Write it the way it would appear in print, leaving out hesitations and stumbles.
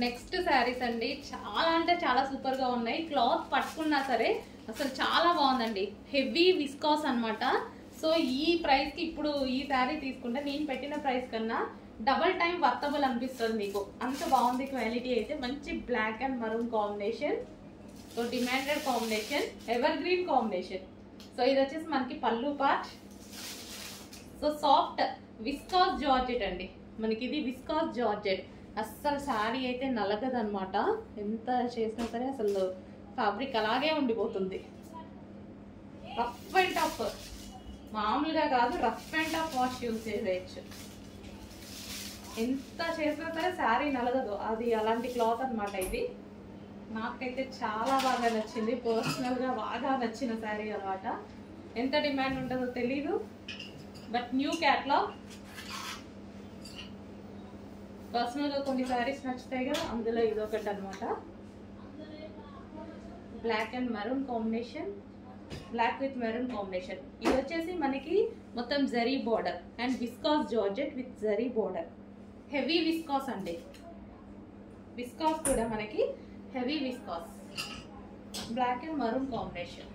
Next saris అండి, చాలా అంటే చాలా సూపర్ గా ఉన్నాయి. క్లాత్ పట్టుకున్నా సరే అసలు చాలా బాగుందండి. హెవీ విస్కాస్ అన్నమాట. సో ఈ ప్రైస్ కి ఇప్పుడు ఈ శారీ తీసుకుంటే నేను పెట్టిన ప్రైస్ కన్నా డబల్ టైం వర్తబుల్ అనిపిస్తుంది మీకు. అంత బాగుంది క్వాలిటీ అయితే. మంచి black and maroon combination. So demanded combination, ever green combination. So ఇది వచ్చేసి మనకి పళ్ళు part. So soft viscose georgette అండి మనకి. ఇది విస్కాస్ జార్జెట్. అస్సలు శారీ అయితే నలగదు అనమాట. ఎంత చేసినా సరే అసలు ఫ్యాబ్రిక్ అలాగే ఉండిపోతుంది. రఫ్ అండ్ టఫ్, మామూలుగా కాదు, rough and tough wash use చేసేయచ్చు. ఎంత చేసినా సరే శారీ నలగదు. అది అలాంటి క్లాత్ అనమాట ఇది. నాకైతే చాలా బాగా నచ్చింది. పర్సనల్గా బాగా నచ్చిన శారీ అనమాట. ఎంత డిమాండ్ ఉంటుందో తెలీదు, బట్ న్యూ క్యాట్లాగ్. పర్సనల్గా కొన్ని శారీస్ నచ్చుతాయి కదా, అందులో ఇదొకటి అనమాట. Black and maroon combination, black with maroon combination. ఇది వచ్చేసి మనకి మొత్తం zari border and viscose georgette with zari border. Heavy viscose అండి. విస్కాస్ కూడా మనకి heavy viscose. Black and maroon combination.